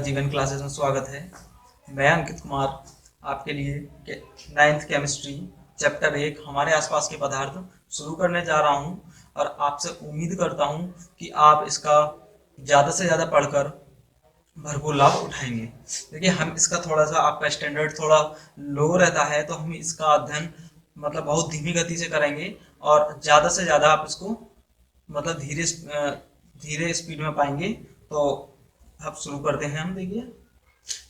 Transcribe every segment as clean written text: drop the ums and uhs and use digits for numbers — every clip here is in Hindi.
जीवन क्लासेस में स्वागत है। मैं अंकित कुमार आपके लिए 9th केमिस्ट्री चैप्टर 1 हमारे आसपास के पदार्थ शुरू करने जा रहा हूं और आपसे उम्मीद करता हूं कि आप इसका ज़्यादा से ज़्यादा पढ़कर भरपूर लाभ उठाएंगे। देखिए, हम इसका थोड़ा सा आपका स्टैंडर्ड थोड़ा लो रहता है, तो हम इसका अध्ययन मतलब बहुत धीमी गति से करेंगे और ज़्यादा से ज़्यादा आप इसको मतलब धीरे स्पीड में पाएंगे। तो अब शुरू करते हैं हम। देखिए,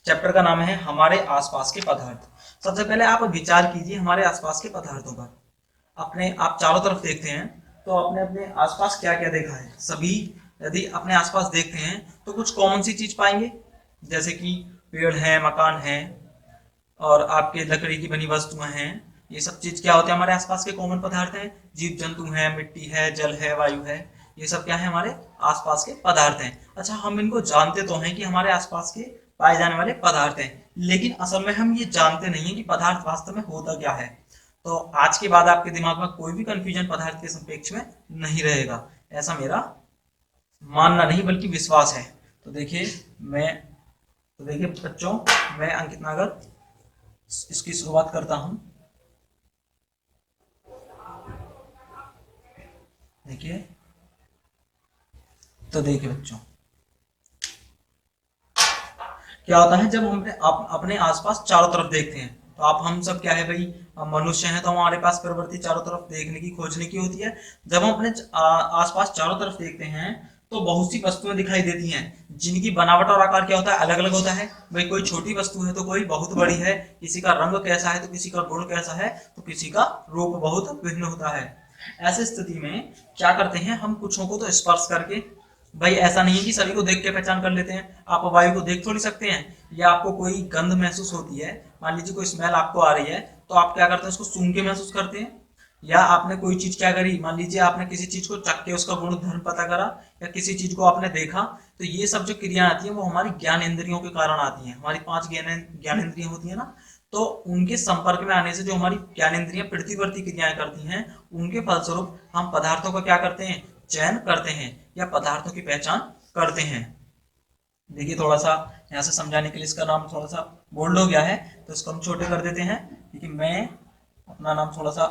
चैप्टर का नाम है हमारे आसपास के पदार्थ। सबसे पहले आप विचार कीजिए हमारे आसपास के पदार्थों पर। अपने आप चारों तरफ देखते हैं तो आपने अपने आसपास क्या क्या देखा है। सभी यदि अपने आसपास देखते हैं तो कुछ कॉमन सी चीज पाएंगे, जैसे कि पेड़ हैं, मकान हैं और आपके लकड़ी की बनी वस्तुएं हैं। ये सब चीज क्या होते हैं? हमारे आसपास के कॉमन पदार्थ हैं। जीव जंतु हैं, मिट्टी है, जल है, वायु है, ये सब क्या है? हमारे आसपास के पदार्थ हैं। अच्छा, हम इनको जानते तो हैं कि हमारे आसपास के पाए जाने वाले पदार्थ हैं, लेकिन असल में हम ये जानते नहीं है कि पदार्थ वास्तव में होता क्या है। तो आज के बाद आपके दिमाग में कोई भी कंफ्यूजन पदार्थ के संपेक्ष में नहीं रहेगा, ऐसा मेरा मानना नहीं बल्कि विश्वास है। तो देखिए बच्चों, मैं अंकित नागर इसकी शुरुआत करता हूं। देखिए, तो देखिए बच्चों, क्या होता है जब हम अपने आसपास चारों तरफ देखते हैं तो आप हम सब क्या है भाई, हम मनुष्य हैं तो हमारे पास प्रवृत्ति चारों तरफ देखने की, खोजने की होती है। जब हम अपने आसपास चारों तरफ देखते हैं तो बहुत सी वस्तुएं दिखाई देती हैं जिनकी बनावट और आकार क्या होता है? अलग अलग होता है। भाई, कोई छोटी वस्तु है तो कोई बहुत बड़ी है, किसी का रंग कैसा है तो किसी का गुण कैसा है, तो किसी का रूप बहुत भिन्न होता है। ऐसी स्थिति में क्या करते हैं हम? कुछों को तो स्पर्श करके, भाई ऐसा नहीं है कि सभी को देख के पहचान कर लेते हैं। आप वायु को देख थोड़ी सकते हैं, या आपको कोई गंध महसूस होती है, मान लीजिए कोई स्मेल आपको आ रही है, तो आप क्या करते हैं? उसको सूंघ के महसूस करते हैं। या आपने कोई चीज क्या करी, मान लीजिए आपने किसी चीज को चख के उसका गुण धर्म पता करा, या किसी चीज को आपने देखा, तो ये सब जो क्रिया आती है वो हमारी ज्ञान इंद्रियों के कारण आती है। हमारी 5 ज्ञान इंद्रियां होती है ना, तो उनके संपर्क में आने से जो हमारी ज्ञान इंद्रियां प्रतिवर्ती क्रियाएं करती हैं, उनके फलस्वरूप हम पदार्थों का क्या करते हैं? चयन करते हैं या पदार्थों की पहचान करते हैं। देखिए, थोड़ा सा यहाँ से समझाने के लिए इसका नाम थोड़ा सा बोल्ड हो गया है, तो इसको हम छोटे कर देते हैं, क्योंकि मैं अपना नाम थोड़ा सा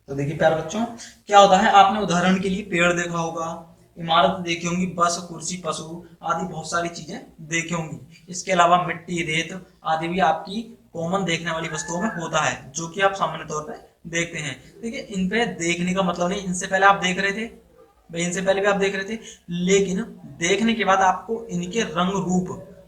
तो देखिए प्यारे बच्चों, क्या होता है, आपने उदाहरण के लिए पेड़ देखा होगा, इमारत देखी होंगी, बस, कुर्सी, पशु आदि बहुत सारी चीजें देखी होंगी। इसके अलावा मिट्टी, रेत आदि भी आपकी कॉमन देखने वाली वस्तुओं में होता है, जो कि आप सामान्य तौर पर देखते हैं। देखिए, इन पे देखने का मतलब नहीं इनसे पहले आप देख रहे थे, भाई इनसे पहले भी आप देख रहे थे, लेकिन देखने के बाद आपको इनके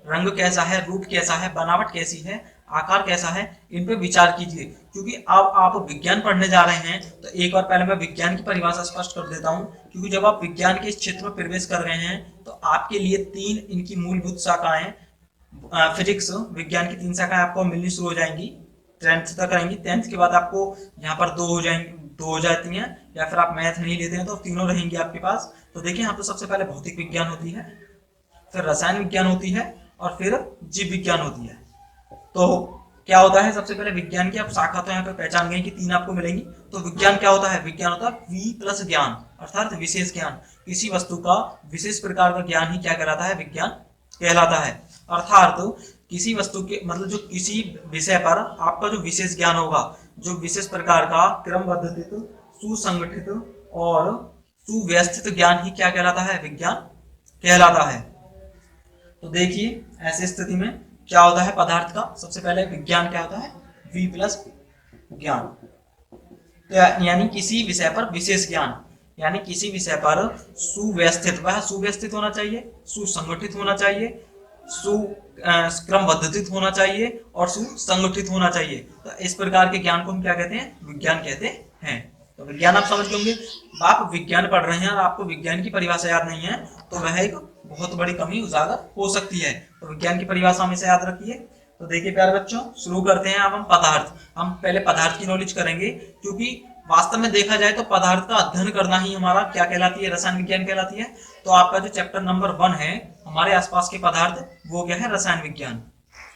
रंग कैसा है, रूप कैसा है, बनावट कैसी है, आकार कैसा है, इन पे विचार कीजिए। क्योंकि अब आप विज्ञान पढ़ने जा रहे हैं, तो एक बार पहले मैं विज्ञान की परिभाषा स्पष्ट कर देता हूं। क्योंकि जब आप विज्ञान के इस क्षेत्र में प्रवेश कर रहे हैं तो आपके लिए 3 इनकी मूलभूत शाखाएं, फिजिक्स विज्ञान की 3 शाखाएं आपको मिलनी शुरू हो जाएंगी, 10th तक रहेंगी। 10th के बाद आपको यहाँ पर 2 हो जाएंगी, 2 हो जाती हैं, या फिर आप मैथ नहीं लेते हैं तो तीनों रहेंगी आपके पास। तो देखिए, यहाँ तो सबसे पहले भौतिक विज्ञान होती है, फिर रसायन विज्ञान होती है, और फिर जीव विज्ञान होती है। तो क्या होता है, सबसे पहले विज्ञान की आप शाखा तो यहाँ पे पहचान गए कि 3 आपको मिलेंगी। तो विज्ञान क्या होता है? विज्ञान होता है वी प्लस ज्ञान, अर्थात विशेष ज्ञान। किसी वस्तु का विशेष प्रकार का ज्ञान ही क्या कहलाता है? विज्ञान कहलाता है। अर्थात किसी वस्तु के मतलब जो किसी विषय पर आपका जो विशेष ज्ञान होगा, जो विशेष प्रकार का क्रमबद्धित, सुसंगठित और सुव्यवस्थित ज्ञान ही क्या कहलाता है? विज्ञान कहलाता है। तो देखिए, ऐसी स्थिति में क्या होता है पदार्थ का? सबसे पहले विज्ञान क्या होता है? वी प्लस ज्ञान, तो यानी किसी विषय पर विशेष ज्ञान, यानी किसी विषय पर सुव्यवस्थित, वह सुव्यवस्थित होना चाहिए, सुसंगठित होना चाहिए, क्रमबद्धित होना चाहिए और सुसंगठित होना चाहिए। तो इस प्रकार के ज्ञान को हम क्या कहते हैं? विज्ञान कहते हैं। तो विज्ञान आप समझ होंगे। आप विज्ञान पढ़ रहे हैं और आपको विज्ञान की परिभाषा याद नहीं है, तो वह एक बहुत बड़ी कमी उजागर हो सकती है। तो विज्ञान की परिभाषा हमेशा याद रखिए। तो देखिए प्यारे बच्चों, शुरू करते हैं। अब हम पदार्थ, हम पहले पदार्थ की नॉलेज करेंगे, क्योंकि वास्तव में देखा जाए तो पदार्थ का अध्ययन करना ही हमारा क्या कहलाती है? रसायन विज्ञान कहलाती है। तो आपका जो चैप्टर नंबर 1 है हमारे आसपास के पदार्थ, वो क्या है? रसायन विज्ञान।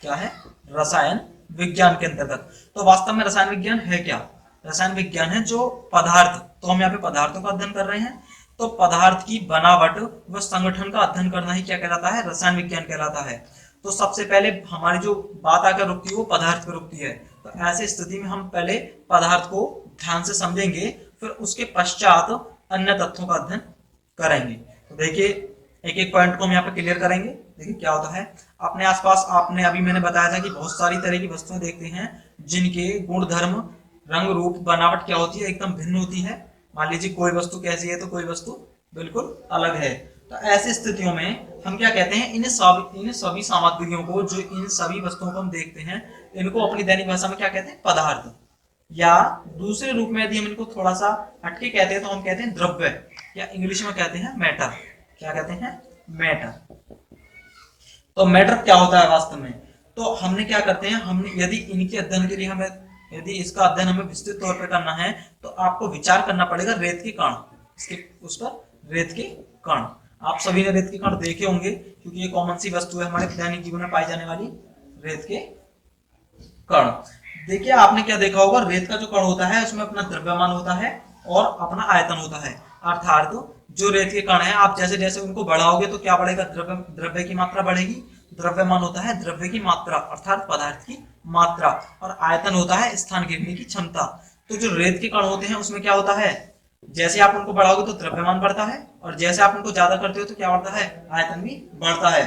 क्या है? रसायन विज्ञान के अंतर्गत। तो वास्तव में रसायन विज्ञान है क्या? रसायन विज्ञान है जो पदार्थ, तो हम यहाँ पे पदार्थों का अध्ययन कर रहे हैं, तो पदार्थ की बनावट व संगठन का अध्ययन करना ही क्या कहलाता है, रसायन विज्ञान कहलाता है। तो सबसे पहले हमारी जो बात आकर रुकती है वो पदार्थ पर रुकती है। तो ऐसी स्थिति में हम पहले पदार्थ को ध्यान से समझेंगे, फिर उसके पश्चात अन्य तत्वों का अध्ययन करेंगे। तो देखिए एक एक पॉइंट को हम यहाँ पे क्लियर करेंगे। देखिए क्या होता है, अपने आसपास आपने अभी मैंने बताया था कि बहुत सारी तरह की वस्तुएं देखते हैं जिनके गुण धर्म रंग रूप बनावट क्या होती है, एकदम भिन्न होती है। मान लीजिए कोई वस्तु कैसी है तो कोई वस्तु बिल्कुल अलग है। तो ऐसी स्थितियों में हम क्या कहते हैं, इन सभी सामग्रियों को, जो इन सभी वस्तुओं को हम देखते हैं, इनको अपनी दैनिक भाषा में क्या कहते हैं, पदार्थ। या दूसरे रूप में यदि हम इनको थोड़ा सा हटके कहते हैं तो हम कहते हैं द्रव्य, या इंग्लिश में कहते हैं मैटर। क्या कहते हैं, मैटर। तो मैटर क्या होता है वास्तव में, तो हमने क्या करते हैं, हमने यदि इनके अध्ययन के लिए हमें, यदि इसका अध्ययन हमें विस्तृत तौर पर करना है तो आपको विचार करना पड़ेगा रेत के कण, इसके उस पर रेत के कण। आप सभी ने रेत के कण देखे होंगे क्योंकि ये कॉमन सी वस्तु है हमारे दैनिक जीवन में पाई जाने वाली रेत के कण। देखिए आपने क्या देखा होगा, रेत का जो कण होता है उसमें अपना द्रव्यमान होता है और अपना आयतन होता है। अर्थात जो रेत के कण है, आप जैसे जैसे उनको बढ़ाओगे तो क्या बढ़ेगा, द्रव्य की मात्रा बढ़ेगी। द्रव्यमान होता है द्रव्य की मात्रा अर्थात पदार्थ की मात्रा, और आयतन होता है स्थान घेरने की क्षमता। तो जो रेत के कण होते हैं उसमें क्या होता है, जैसे आप उनको बढ़ाओगे तो द्रव्यमान बढ़ता है, और जैसे आप उनको ज्यादा करते हो तो क्या बढ़ता है, आयतन भी बढ़ता है।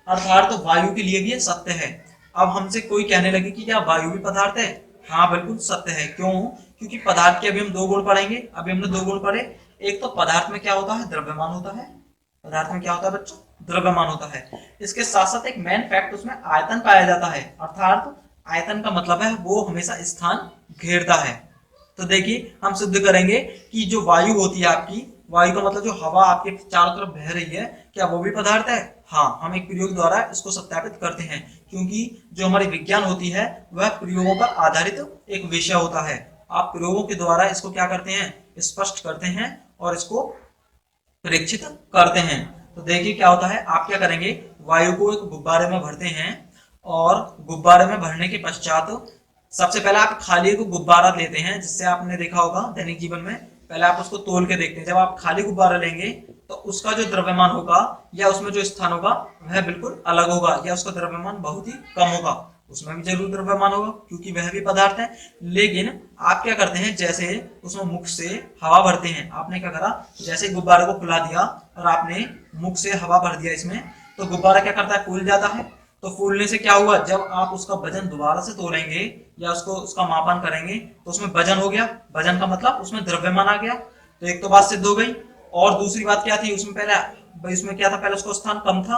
अर्थात तो वायु के लिए भी ये सत्य है। अब हमसे कोई कहने लगे कि क्या वायु भी पदार्थ है, हाँ बिल्कुल सत्य है। क्यों, क्योंकि पदार्थ के अभी हम दो गुण पढ़ेंगे। अभी हमने दो गुण पढ़े, एक तो पदार्थ में क्या होता है, द्रव्यमान होता है। पदार्थ में क्या होता है बच्चों, द्रव्यमान होता है। इसके साथ साथ एक मेन फैक्ट उसमें आयतन पाया जाता है। अर्थात आयतन का मतलब है वो हमेशा स्थान घेरता है। तो देखिए हम सिद्ध करेंगे कि जो वायु होती है आपकी, वायु का मतलब जो हवा आपके चारों तरफ बह रही है, क्या वो भी पदार्थ है। हाँ, हम एक प्रयोग द्वारा इसको सत्यापित करते हैं, क्योंकि जो हमारी विज्ञान होती है वह प्रयोगों पर आधारित एक विषय होता है। आप प्रयोगों के द्वारा इसको क्या करते हैं, स्पष्ट करते हैं और इसको परीक्षित करते हैं। तो देखिए क्या होता है, आप क्या करेंगे, वायु को एक गुब्बारे में भरते हैं, और गुब्बारे में भरने के पश्चात सबसे पहले आप खाली को गुब्बारा लेते हैं, जिससे आपने देखा होगा दैनिक जीवन में, पहले आप उसको तोल के देखते हैं। जब आप खाली गुब्बारा लेंगे तो उसका जो द्रव्यमान होगा या उसमें जो स्थान होगा वह बिल्कुल अलग होगा, या उसका द्रव्यमान बहुत ही कम होगा। उसमें भी जरूर द्रव्यमान होगा क्योंकि वह भी पदार्थ है। लेकिन आप क्या करते हैं, जैसे उसमें मुख से हवा भरते हैं, आपने क्या करा, जैसे गुब्बारे को खुला दिया और आपने मुख से हवा भर दिया इसमें, तो गुब्बारा क्या करता है, फूल जाता है। तो फूलने से क्या हुआ, जब आप उसका वजन दोबारा से तोलेंगे या उसका मापन करेंगे तो उसमें वजन हो गया। वजन का मतलब उसमें द्रव्यमान आ गया। तो एक तो बात सिद्ध हो गई। और दूसरी बात क्या थी, उसमें पहले इसमें क्या था, पहले उसका स्थान कम था,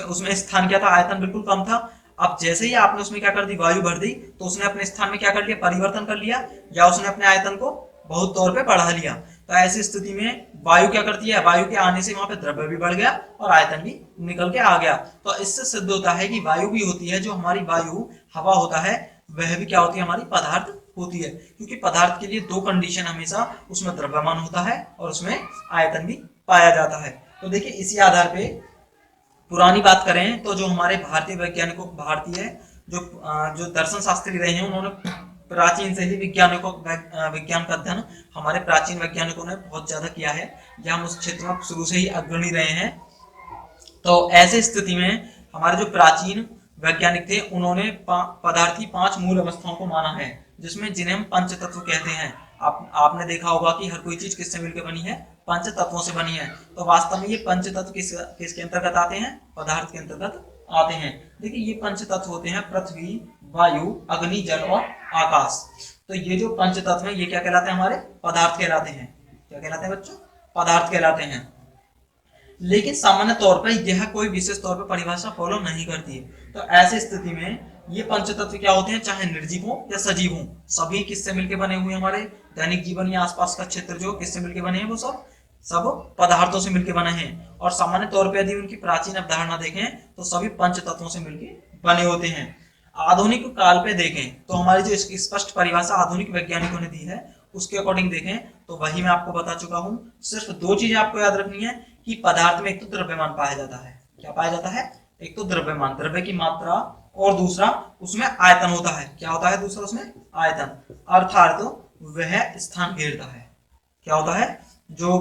उसमें स्थान क्या था, आयतन बिल्कुल कम था। अब जैसे ही आपने उसमें क्या कर दी, वायु भर दी, तो उसने अपने स्थान में क्या कर लिया, परिवर्तन कर लिया, या उसने अपने आयतन को बहुत तौर पे बढ़ा लिया। तो ऐसी स्थिति में वायु क्या करती है, वायु के आने से वहां पे द्रव्य भी बढ़ गया और आयतन भी निकल के आ गया। तो इससे सिद्ध होता है कि वायु भी होती है, जो हमारी वायु हवा होता है वह भी क्या होती है, हमारी पदार्थ होती है। क्योंकि पदार्थ के लिए दो कंडीशन हमेशा, उसमें द्रव्यमान होता है और उसमें आयतन भी पाया जाता है। तो देखिए इसी आधार पे पुरानी बात करें तो जो हमारे भारतीय वैज्ञानिकों, भारतीय जो दर्शन शास्त्री रहे हैं, उन्होंने प्राचीन से ही विज्ञान का अध्ययन हमारे प्राचीन वैज्ञानिकों ने बहुत ज्यादा किया है, या हम उस क्षेत्र में शुरू से ही अग्रणी रहे हैं। तो ऐसे स्थिति में हमारे जो प्राचीन वैज्ञानिक थे उन्होंने पदार्थ की 5 मूल अवस्थाओं को माना है, जिसमें जिन्हें हम पंच तत्व कहते हैं। आपने देखा होगा कि हर कोई चीज किससे मिलकर बनी है, पंच तत्वों से बनी है। तो वास्तव में ये पंच तत्व किसके अंतर्गत आते हैं, पदार्थ के अंतर्गत आते हैं। देखिए ये पंच तत्व होते हैं पृथ्वी, वायु, अग्नि, जल और आकाश। तो ये जो पंच तत्व हैं ये क्या कहलाते हैं, हमारे पदार्थ कहलाते हैं। क्या कहलाते हैं बच्चों, पदार्थ कहलाते हैं। लेकिन सामान्य तौर पर यह कोई विशेष तौर पर परिभाषा फॉलो नहीं करती है। तो ऐसी स्थिति में ये पंचतत्व क्या होते हैं, चाहे निर्जीव हो या सजीव हो, सभी किससे मिलकर बने हुए, हमारे दैनिक जीवन या आसपास का क्षेत्र जो किससे मिलकर बने हैं, वो सब पदार्थों से मिलकर बने हैं। और सामान्य तौर पर यदि उनकी प्राचीन अवधारणा देखें तो सभी पंच तत्वों से मिलकर बने होते हैं। आधुनिक काल पे देखें तो हमारी जो इसकी स्पष्ट परिभाषा आधुनिक वैज्ञानिकों ने दी है उसके अकॉर्डिंग देखें तो वही मैं आपको बता चुका हूं। सिर्फ 2 चीजें आपको याद रखनी है कि पदार्थ में एक तो द्रव्यमान पाया जाता है। क्या पाया जाता है, एक तो द्रव्यमान, द्रव्य की मात्रा, और दूसरा उसमें आयतन होता है। क्या होता है दूसरा, उसमें आयतन। अर्थात वह स्थान घेरता है। क्या होता है? जो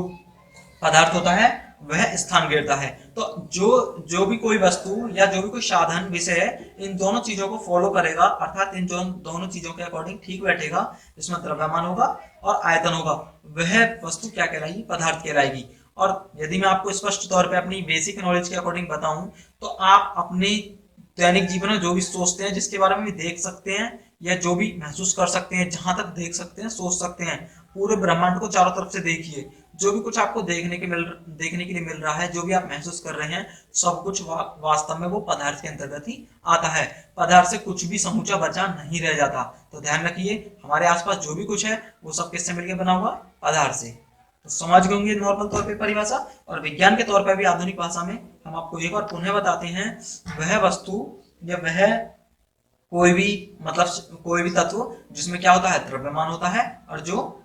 पदार्थ होता है वह स्थान घेरता है। तो जो भी कोई वस्तु या जो भी कोई साधन विषय है, इन दोनों चीजों को फॉलो करेगा, अर्थात इन दोनों चीजों के अकॉर्डिंग ठीक बैठेगा, जिसमें द्रव्यमान होगा और आयतन होगा, वह वस्तु क्या कहलाएगी? पदार्थ कहलाएगी। और यदि मैं आपको स्पष्ट तौर पे अपनी बेसिक नॉलेज के अकॉर्डिंग बताऊं, तो आप अपने दैनिक जीवन में जो भी सोचते हैं, जिसके बारे में भी देख सकते हैं या जो भी महसूस कर सकते हैं, जहां तक देख सकते हैं, सोच सकते हैं, पूरे ब्रह्मांड को चारों तरफ से देखिए। जो भी कुछ आपको देखने के लिए मिल रहा है, जो भी आप महसूस कर रहे हैं, सब कुछ वास्तव में वो पदार्थ के अंतर्गत ही आता है। पदार्थ से कुछ भी समूचा बचा नहीं रह जाता। तो ध्यान रखिए, हमारे आसपास जो भी कुछ है वो सब किससे मिलकर बना हुआ? पदार्थ से। तो समझ गए होंगे नॉर्मल तौर पे परिभाषा। और विज्ञान के तौर पर भी आधुनिक भाषा में हम आपको एक बार पुनः बताते हैं, वह वस्तु या वह कोई भी तत्व जिसमें क्या होता है? द्रव्यमान होता है, और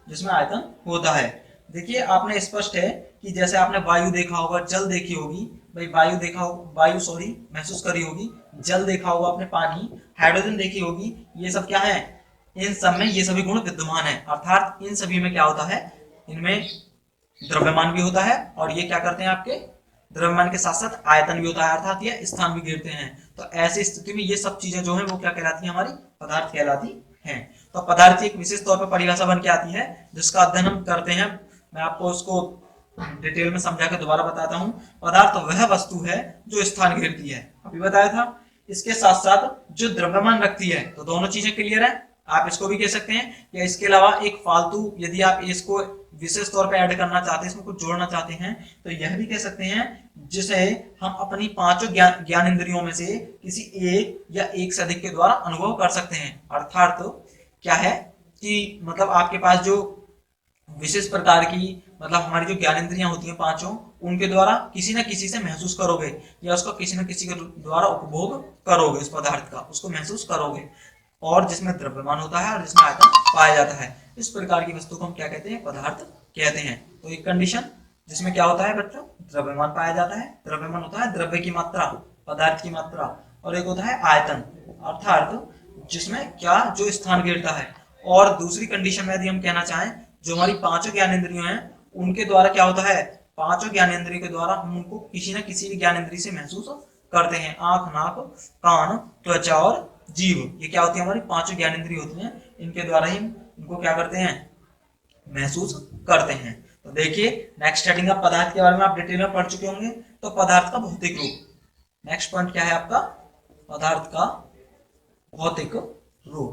जिसमें आयतन होता है। देखिए, आपने स्पष्ट है कि जैसे आपने वायु देखा होगा, जल देखी होगी, भाई वायु महसूस करी होगी, जल देखा होगा आपने, पानी, हाइड्रोजन देखी होगी, ये सब क्या है? इन सब में ये सभी गुण विद्यमान है। अर्थात इन सभी में क्या होता है? इनमें द्रव्यमान भी होता है, और ये क्या करते हैं? आपके द्रव्यमान के साथ साथ आयतन भी होता है, अर्थात ये स्थान भी घेरते हैं। तो ऐसी स्थिति में ये सब चीजें जो है वो क्या कहलाती है? हमारी पदार्थ कहलाती हैं। तो पदार्थ एक विशेष तौर पर परिभाषा बन के आती है, जिसका अध्ययन हम करते हैं। मैं आपको उसको डिटेल में समझा के दोबारा बताता हूँ। पदार्थ वह वस्तु है जो स्थान घेरती है, अभी बताया था। इसके साथ साथ जो द्रव्यमान रखती है। तो दोनों चीजें क्लियर है। आप इसको भी कह सकते हैं, या इसके अलावा एक फालतू, यदि आप इसको विशेष तौर पे ऐड करना चाहते हैं, इसमें कुछ जोड़ना चाहते हैं, तो यह भी कह सकते हैं, जिसे हम अपनी पांचों ज्ञान इंद्रियों में से किसी एक या एक से अधिक के द्वारा अनुभव कर सकते हैं। अर्थात क्या है कि मतलब आपके पास जो विशेष प्रकार की हमारी जो ज्ञान इंद्रियां होती हैं पांचों, उनके द्वारा किसी न किसी से महसूस करोगे, या उसको किसी न किसी के द्वारा उपभोग करोगे, उस पदार्थ का उसको महसूस करोगे, और जिसमें द्रव्यमान होता है और जिसमें आयतन पाया जाता है। इस प्रकार की वस्तु को हम क्या कहते हैं? पदार्थ कहते हैं। तो एक कंडीशन जिसमें क्या होता है बच्चों? द्रव्यमान पाया जाता है। द्रव्यमान होता है द्रव्य की मात्रा, पदार्थ की मात्रा, और एक होता है आयतन, अर्थात जिसमें क्या? जो स्थान घेरता है। और दूसरी कंडीशन में यदि हम कहना चाहें, जो हमारी पांचों ज्ञानेंद्रियों हैं, उनके द्वारा क्या होता है? पांचों ज्ञानेंद्रियों के द्वारा हम उनको किसी न किसी भी ज्ञानेंद्रिय से महसूस करते हैं। आंख, नाक, कान, त्वचा और जीव, ये क्या होती है? हमारी पांचों ज्ञानेंद्रिय होती हैं। इनके द्वारा ही इनको क्या करते हैं? महसूस करते हैं। तो देखिए, नेक्स्ट हेडिंग ऑफ पदार्थ के बारे में आप डिटेल में पढ़ चुके होंगे। तो पदार्थ का भौतिक रूप, नेक्स्ट पॉइंट क्या है आपका? पदार्थ का भौतिक रूप।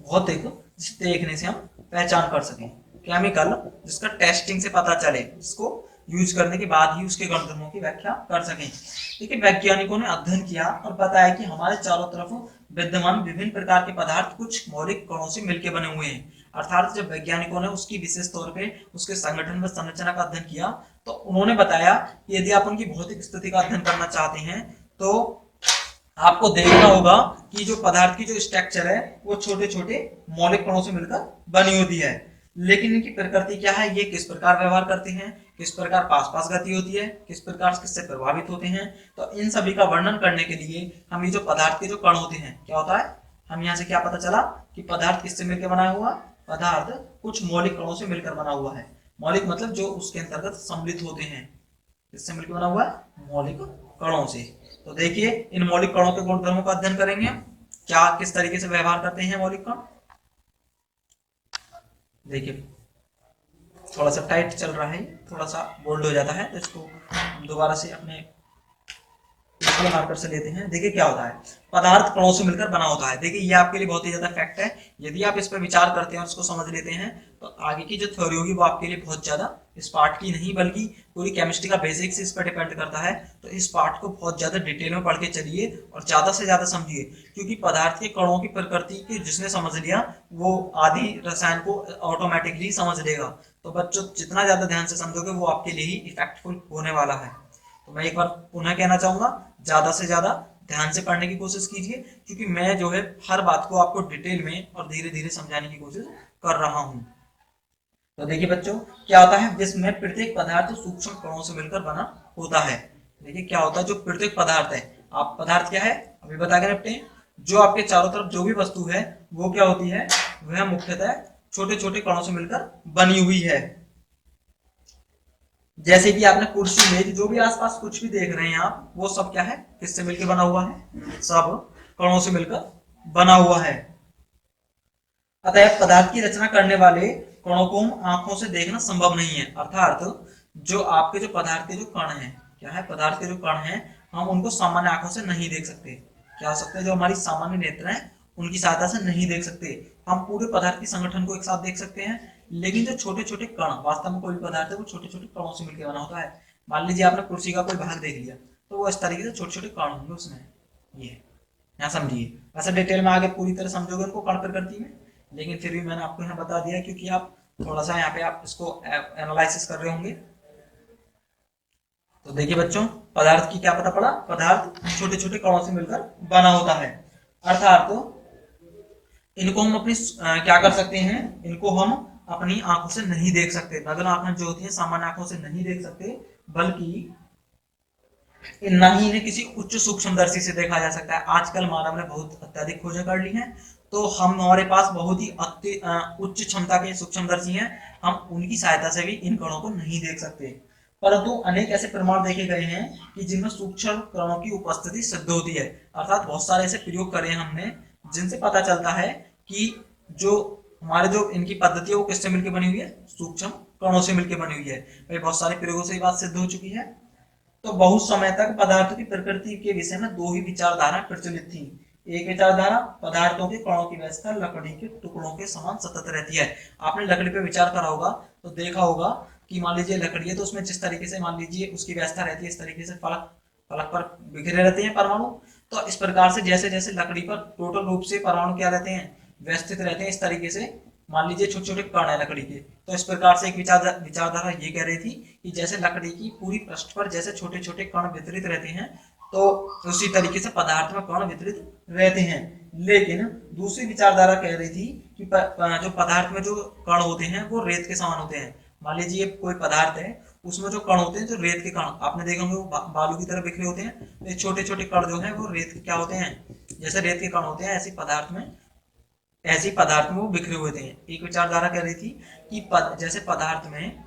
भौतिक, जिसे देखने से हम पहचान कर सकें। केमिकल, जिसका टेस्टिंग से पता चले, जिसको यूज करने के बाद ही उसके गुणधर्मों की व्याख्या कर सकें। देखिए, वैज्ञानिकों ने अध्ययन किया और बताया कि हमारे चारों तरफ विद्यमान विभिन्न प्रकार के पदार्थ कुछ मौलिक कणों से मिलकर बने हुए हैं। अर्थात जब वैज्ञानिकों ने उसकी विशेष तौर पे उसके संगठन व संरचना का अध्ययन किया, तो उन्होंने बताया कि यदि आप उनकी भौतिक स्थिति का अध्ययन करना चाहते हैं, तो आपको देखना होगा कि जो पदार्थ की जो स्ट्रक्चर है वो छोटे छोटे मौलिक कणों से मिलकर बनी होती है। लेकिन इनकी प्रकृति क्या है? ये किस प्रकार व्यवहार करते हैं, किस प्रकार पास पास गति होती है, किस प्रकार किससे प्रभावित होते हैं। तो इन सभी का वर्णन करने के लिए हम ये जो पदार्थ के जो कण होते हैं, क्या होता है? हम यहाँ से क्या पता चला कि पदार्थ किससे मिलकर बना हुआ? पदार्थ कुछ मौलिक कणों से मिलकर बना हुआ है। मौलिक मतलब जो उसके अंतर्गत सम्मिलित होते हैं। किससे मिलकर बना हुआ है? मौलिक कणों से। तो देखिए, इन मौलिक कणों के गुणधर्मों का अध्ययन करेंगे हम। क्या किस तरीके से व्यवहार करते हैं मौलिक कण। देखिए, थोड़ा सा टाइट चल रहा है, थोड़ा सा बोल्ड हो जाता है, तो इसको दोबारा से अपने मार्कर से लेते हैं। देखिए क्या होता है, पदार्थ कणों से मिलकर बना होता है। देखिए, ये आपके लिए बहुत ही ज्यादा फैक्ट है। यदि आप इस पर विचार करते हैं और उसको समझ लेते हैं, तो आगे की जो थ्योरी होगी वो आपके लिए बहुत ज्यादा, इस पार्ट की नहीं बल्कि पूरी केमिस्ट्री का बेसिक्स इस पर डिपेंड करता है। तो इस पार्ट को बहुत ज्यादा डिटेल में पढ़ के चलिए और ज्यादा से ज्यादा समझिए, क्योंकि पदार्थ के कणों की प्रकृति की जिसने समझ लिया वो आदि रसायन को ऑटोमेटिकली समझ लेगा। तो बच्चों, जितना ज्यादा ध्यान से समझोगे वो आपके लिए ही इफेक्टफुल होने वाला है। तो मैं एक बार पुनः कहना चाहूंगा, ज्यादा से ज्यादा ध्यान से पढ़ने की कोशिश कीजिए, क्योंकि मैं जो है हर बात को आपको डिटेल में और धीरे धीरे समझाने की कोशिश कर रहा हूं। तो देखिए बच्चों, क्या होता है, जिसमें प्रत्येक पदार्थ सूक्ष्म कणों से मिलकर बना होता है। देखिए क्या होता है, जो प्रत्येक पदार्थ है, आप पदार्थ क्या है अभी बता के निपटे, जो आपके चारों तरफ जो भी वस्तु है वो क्या होती है, वह मुख्यतः छोटे छोटे कणों से मिलकर बनी हुई है। जैसे कि आपने कुर्सी मेज जो भी आसपास कुछ भी देख रहे हैं आप, वो सब क्या है, किससे मिलकर बना हुआ है, सब कणों से मिलकर बना हुआ है। अतः पदार्थ की रचना करने वाले कणों को हम आंखों से देखना संभव नहीं है। अर्थात जो आपके जो पदार्थ के जो कण हैं, क्या है, पदार्थ के जो कण हैं, हम उनको सामान्य आंखों से नहीं देख सकते। क्या हो सकते हैं, जो हमारी सामान्य नेत्र है उनकी सहायता से नहीं देख सकते। हम पूरे पदार्थ के संगठन को एक साथ देख सकते हैं, लेकिन जो छोटे छोटे कण, वास्तव में कोई भी पदार्थ है वो छोटे छोटे कणों से मिलकर बना होता है। मान लीजिए आपने कुर्सी का कोई भाग देख लिया, तो वो इस तरीके से छोटे छोटे कण होंगे उसमें। ये यहाँ समझिए, वैसे डिटेल में आगे पूरी तरह समझोगे उनको कण प्रकृति में, लेकिन फिर भी मैंने आपको यहाँ बता दिया क्योंकि आप थोड़ा सा यहाँ पे आप इसको एनालिसिस कर रहे होंगे। तो देखिए बच्चों, पदार्थ की क्या पता पड़ा, पदार्थ छोटे छोटे कणों से मिलकर बना होता है। अर्थात तो इनको हम अपनी क्या कर सकते हैं, इनको हम अपनी आंखों से नहीं देख सकते। नग्न आंखें जो होती है सामान्य आंखों से नहीं देख सकते, बल्कि न ही इन्हें किसी उच्च सूक्ष्मदर्शी से देखा जा सकता है। आजकल मानव ने बहुत अत्यधिक खोजें कर ली हैं, तो हमारे पास बहुत ही उच्च क्षमता के सूक्ष्मदर्शी हैं, हम उनकी सहायता से भी इन कणों को नहीं देख सकते। परंतु अनेक ऐसे प्रमाण देखे गए हैं कि जिनमें सूक्ष्म कणों की उपस्थिति सिद्ध होती है। अर्थात बहुत सारे ऐसे प्रयोग करे हमने जिनसे पता चलता है कि जो हमारे जो इनकी पद्धति है वो किससे मिलकर बनी हुई है, सूक्ष्म कणों से मिलकर बनी हुई है। भाई बहुत सारे प्रयोगों से ये बात सिद्ध हो चुकी है। तो बहुत समय तक पदार्थों की प्रकृति के विषय में दो ही विचारधारा प्रचलित थी। एक विचारधारा, पदार्थों के कणों की व्यवस्था लकड़ी के टुकड़ों के समान सतत रहती है। आपने लकड़ी पे विचार करा होगा तो देखा होगा कि मान लीजिए लकड़ी है तो उसमें जिस तरीके से मान लीजिए उसकी व्यवस्था रहती है, इस तरीके से फलक फलक पर बिखरे रहते हैं परमाणु। तो इस प्रकार से जैसे जैसे लकड़ी पर टोटल रूप से परमाणु क्या रहते हैं, व्यवस्थित रहते हैं, इस तरीके से मान लीजिए छोटे छोटे कण है लकड़ी के। तो इस प्रकार से एक विचारधारा ये कह रही थी कि जैसे लकड़ी की पूरी पृष्ठ पर जैसे छोटे छोटे कण वितरित रहते हैं, तो उसी तरीके से पदार्थ में कण वितरित रहते हैं। लेकिन दूसरी विचारधारा कह रही थी कि जो पदार्थ में जो कण होते हैं वो रेत के समान होते हैं। मान लीजिए कोई पदार्थ है, उसमें जो कण होते हैं, जो रेत के कण आपने देखा होंगे वो बालू की तरह बिखरे होते हैं। तो छोटे छोटे कण जो है वो रेत के क्या होते हैं, जैसे रेत के कण होते हैं, ऐसी पदार्थ में वो बिखरे हुए थे। एक विचारधारा कह रही थी कि जैसे पदार्थ में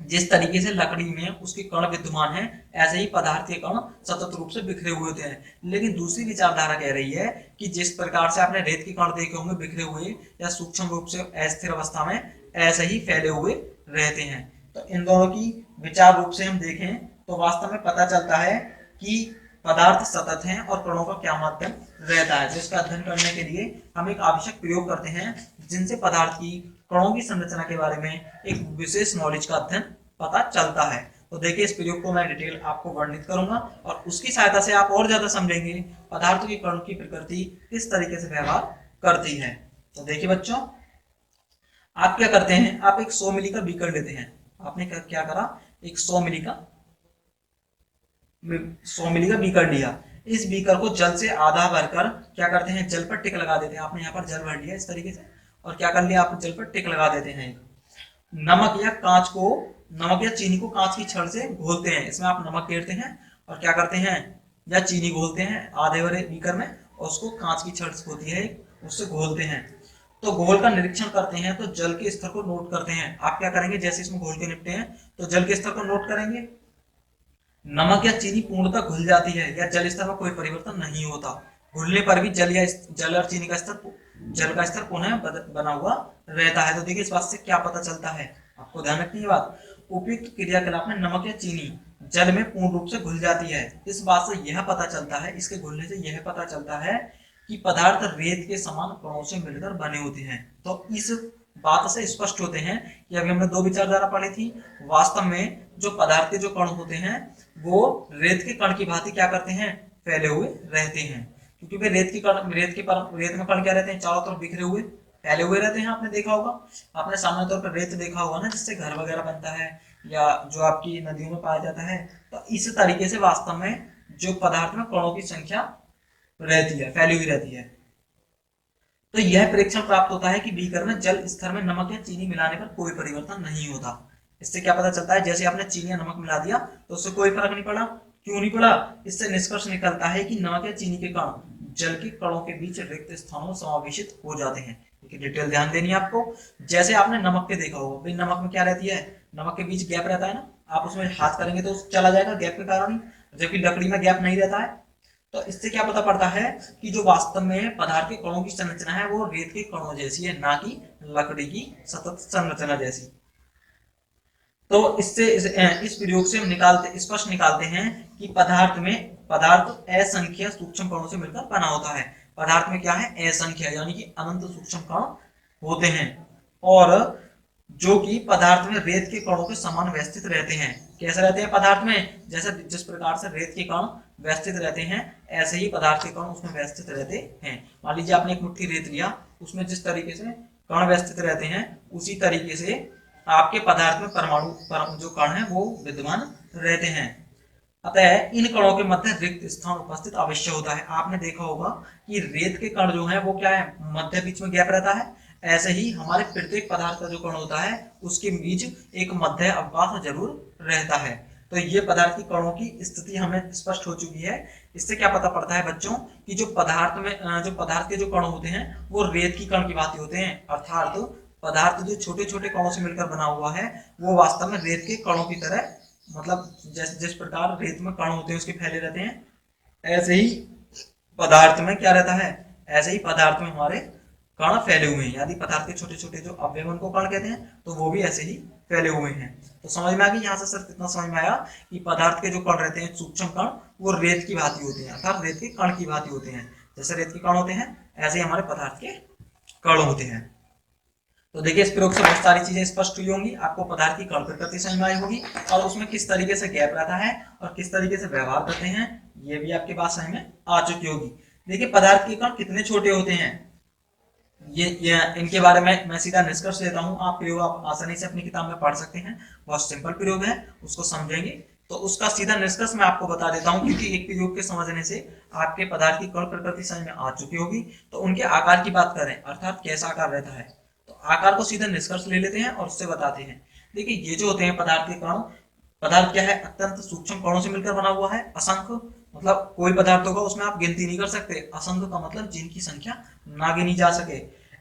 जिस तरीके से लकड़ी में उसके कण विद्यमान है, ऐसे ही पदार्थ के कण सतत रूप से बिखरे हुए होते हैं। लेकिन दूसरी विचारधारा कह रही है कि जिस प्रकार से आपने रेत के कण देखे होंगे बिखरे हुए या सूक्ष्म रूप से अस्थिर अवस्था में, ऐसे ही फैले हुए रहते हैं। तो इन दोनों की विचार रूप से हम देखें तो वास्तव में पता चलता है कि पदार्थ सतत हैं और कणों का क्या माध्यम रहता है। जिसका अध्ययन करने के लिए हम एक आवश्यक प्रयोग करते हैं, जिनसे पदार्थ की कणों की संरचना के बारे में एक विशेष नॉलेज का अध्ययन पता चलता है। तो देखिए इस प्रयोग को मैं डिटेल आपको वर्णित करूंगा और उसकी सहायता से आप और ज्यादा समझेंगे पदार्थों की कणों की प्रकृति किस तरीके से व्यवहार करती है। तो देखिए बच्चों, आप क्या करते हैं, आप एक 100 मिली का बीकर लेते हैं। आपने क्या करा, एक 100 मिली का बीकर लिया। इस बीकर को जल से आधा भरकर क्या करते हैं, जल पर टिक लगा देते हैं। आपने यहाँ पर जल भर लिया इस तरीके से और क्या कर लिया, आप जल पर टिक लगा देते हैं। नमक या चीनी को कांच की छड़ से घोलते हैं। इसमें आप नमक घेरते हैं और क्या करते हैं, या चीनी घोलते हैं आधे भरे बीकर में और उसको कांच की छड़ होती है उससे घोलते हैं। तो घोल का निरीक्षण करते हैं तो जल के स्तर को नोट करते हैं। आप क्या करेंगे, जैसे इसमें घोल के निपटे हैं तो जल के स्तर को नोट करेंगे। नमक या चीनी पूर्णतः घुल जाती है या जल स्तर में कोई परिवर्तन नहीं होता। घुलने पर भी जल और चीनी का स्तर पुनः बना हुआ रहता है। तो देखिए इस बात से क्या पता चलता है, आपको ध्यान रखनी है बात। उपयुक्त क्रियाकलाप में नमक या चीनी जल में पूर्ण रूप से घुल जाती है। इस बात से यह पता चलता है, इसके घुलने से यह पता चलता है कि पदार्थ रेत के समान कणों से मिलकर बने होते हैं। तो इस बात से स्पष्ट होते हैं कि अभी हमने दो विचारधारा पढ़ी थी। वास्तव में जो पदार्थ के जो कण होते हैं वो रेत के कण की भांति क्या करते हैं, फैले हुए रहते हैं। क्योंकि वे रेत में कण क्या रहते हैं, चारों तरफ बिखरे हुए फैले हुए रहते हैं। आपने देखा होगा, आपने सामान्य तौर पर रेत देखा होगा ना, जिससे घर वगैरह बनता है या जो आपकी नदियों में पाया जाता है। तो इस तरीके से वास्तव में जो पदार्थ में कणों की संख्या रहती है, फैली हुई रहती है। तो यह परीक्षण प्राप्त होता है कि बीकर में जल स्तर में नमक या चीनी मिलाने पर कोई परिवर्तन नहीं होता। इससे क्या पता चलता है, जैसे आपने चीनी या नमक मिला दिया तो उससे कोई फर्क नहीं पड़ा। क्यों नहीं पड़ा, इससे निष्कर्ष निकलता है कि नमक या चीनी के कण जल के कणों के बीच रिक्त स्थानों में समावेशित हो जाते हैं। की डिटेल ध्यान देनी है आपको। जैसे आपने नमक के देखा होगा, भाई नमक में क्या रहती है, नमक के बीच गैप रहता है ना, आप उसमें हाथ करेंगे तो चला जाएगा गैप के कारण ही, जबकि लकड़ी में गैप नहीं रहता है। तो इससे क्या पता पड़ता है कि जो वास्तव में पदार्थ के कणों की संरचना है वो रेत के कणों जैसी है, ना कि लकड़ी की सतत संरचना जैसी। तो इससे इस प्रयोग से हम स्पष्ट निकालते हैं कि पदार्थ असंख्य सूक्ष्म कणों से मिलकर बना होता है। पदार्थ में क्या है, असंख्य यानी कि अनंत सूक्ष्म कण होते हैं, और जो कि पदार्थ में रेत के कणों के समान व्यवस्थित रहते हैं। कैसे रहते हैं पदार्थ में, जैसे जिस प्रकार से रेत के कण व्यवस्थित रहते हैं, ऐसे ही पदार्थ के कण उसमें व्यवस्थित रहते हैं। मान लीजिए आपने एक मुट्ठी रेत लिया, उसमें जिस तरीके से कण व्यवस्थित रहते हैं, उसी तरीके से आपके पदार्थ में परमाणु जो कण है वो विद्यमान रहते हैं। अतः इन कणों के मध्य रिक्त स्थान उपस्थित अवश्य होता है। आपने देखा होगा कि रेत के कण जो है वो क्या है, मध्य बीच में गैप रहता है। ऐसे ही हमारे प्रत्येक पदार्थ का जो कण होता है उसके बीच एक मध्य अवकाश जरूर रहता है। तो ये पदार्थ की कणों की स्थिति हमें स्पष्ट हो चुकी है। इससे क्या पता पड़ता है बच्चों कि जो पदार्थ के जो कण होते हैं वो रेत की कण की भांति होते हैं, अर्थात पदार्थ जो छोटे छोटे कणों से मिलकर बना हुआ है वो वास्तव में रेत के कणों की तरह, मतलब जिस प्रकार रेत में कण होते हैं उसके फैले रहते हैं, ऐसे ही पदार्थ में क्या रहता है, ऐसे ही पदार्थ में हमारे कण फैले हुए हैं। यदि पदार्थ के छोटे छोटे जो अवयव उनको कण कहते हैं, तो वो भी ऐसे ही फैले हुए हैं। तो समझ में आ गई, यहाँ से सिर्फ इतना समझ में आया कि पदार्थ के जो कण रहते हैं सूक्ष्म कण, वो रेत की भांति होते हैं, अर्थात रेत के कण की भांति होते हैं। जैसे रेत के कण होते हैं ऐसे ही हमारे पदार्थ के कण होते हैं। तो देखिए इस प्रयोग से बहुत सारी चीजें स्पष्ट हुई होंगी, आपको पदार्थ की कण प्रकृति समझ में आई होगी, और उसमें किस तरीके से गैप रहता है और किस तरीके से व्यवहार करते हैं ये भी आपके पास समझ में आ चुकी होगी। देखिए पदार्थ के कण कितने छोटे होते हैं, ये इनके बारे में मैं सीधा निष्कर्ष देता हूँ। आप प्रयोग आप आसानी से अपनी किताब में पढ़ सकते हैं, बहुत सिंपल प्रयोग है, उसको समझेंगे तो उसका सीधा निष्कर्ष मैं आपको बता देता हूँ, क्योंकि एक प्रयोग के समझने से आपके पदार्थ की कण प्रकृति समझ में आ चुकी होगी। तो उनके आकार की बात करें, अर्थात कैसा आकार रहता है, तो आकार को सीधा निष्कर्ष ले लेते हैं और उससे बताते हैं। देखिए ये जो होते हैं पदार्थ के कण, पदार्थ क्या है, अत्यंत सूक्ष्म कणों से मिलकर बना हुआ है। असंख्य मतलब कोई पदार्थ होगा उसमें आप गिनती नहीं कर सकते, असंख्य का मतलब जिनकी संख्या ना गिनी जा सके।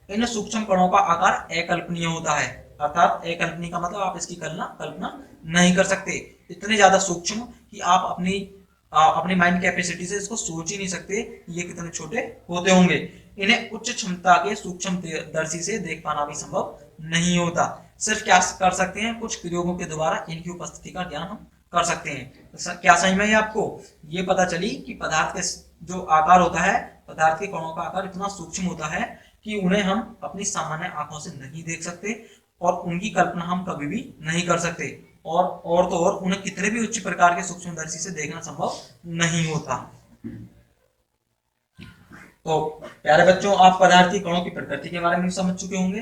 इन सूक्ष्म कणों का आकार अकल्पनीय होता है, अर्थात अकल्पनीय का मतलब आप इसकी कल्पना नहीं कर सकते। इतने ज्यादा सूक्ष्म कि आप अपनी माइंड कैपेसिटी से इसको सोच ही नहीं सकते ये कितने छोटे होते होंगे। इन्हें उच्च क्षमता के सूक्ष्म दर्शी से देख पाना भी संभव नहीं होता। सिर्फ क्या कर सकते हैं, कुछ प्रयोगों के द्वारा इनकी उपस्थिति का ज्ञान हम कर सकते हैं। तो क्या समझ में आपको ये पता चली कि पदार्थ के जो आकार होता है, पदार्थ के कणों का आकार इतना सूक्ष्म होता है कि उन्हें हम अपनी सामान्य आंखों से नहीं देख सकते और उनकी कल्पना हम कभी भी नहीं कर सकते, और तो और उन्हें कितने भी उच्च प्रकार के सूक्ष्मदर्शी से देखना संभव नहीं होता। तो प्यारे बच्चों, आप पदार्थ की कणों की प्रकृति के बारे में समझ चुके होंगे।